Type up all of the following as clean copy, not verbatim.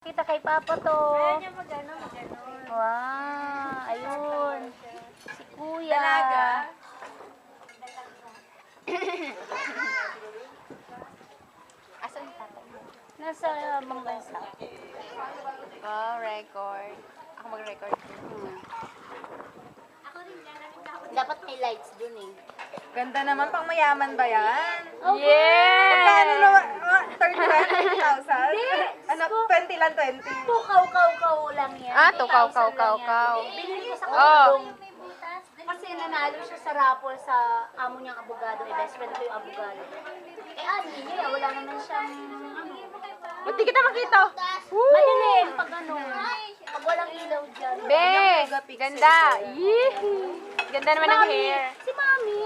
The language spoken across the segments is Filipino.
Kita kay Papa to. Ayan yung magano. Wow, ayun. Si Kuya. Dalaga. Asan yung tatay mo? Nasa mga bansa. Oh, record. Ako mag-record. Dapat may lights dun eh. Ganda naman, pang mayaman ba yan? Yeah! Magkano naman? 30,000? Ano, 20 lang, 20. Tukaw-kaw-kaw lang yan. Ah, 2,000 tukaw-kaw-kaw-kaw. lang yan. Binili ko sa Oh. kulong. Kasi nanalo siya sa raffle sa amo niyang abogado. Eh, best friend ko yung abogado. Eh, niya. Wala naman siyang ano. Ba't di kita makita? Madilim pag ano. Pag walang ilaw dyan. Be, ganda. Yee. Ganda naman ng hair. Si Mami.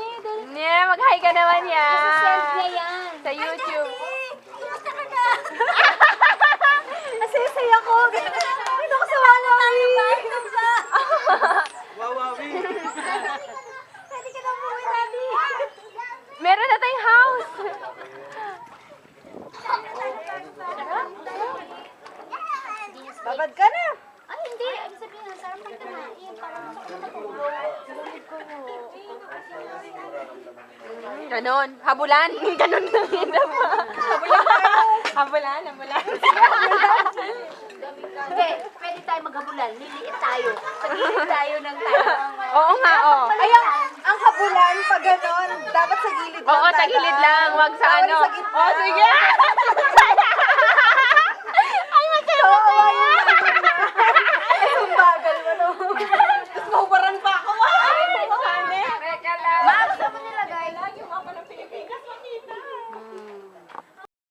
Yeah, mag-hi ka naman Send niya yan. yan. Sa YouTube. Nasisay ako. Dito ko sa Wawawi. Wawawi! Pwede ka na umuwi, Daddy. Meron na tayong house. Babad ka na. Ay, hindi. Ibig sabihin, sarap ng kanain. Parang matulog. Lamig ko no. Ganon. Habulan. Ganon lang yun. Habulan. Hindi, pwede tayo maghabulan. Liliit tayo. Pag-ilit tayo ng tayo. Oo nga, oo. Ay, ang habulan, pag ganon, dapat sa gilid lang. Oo, sa gilid lang. Wag sa Bawal ano. sa gitna. Oo, sige.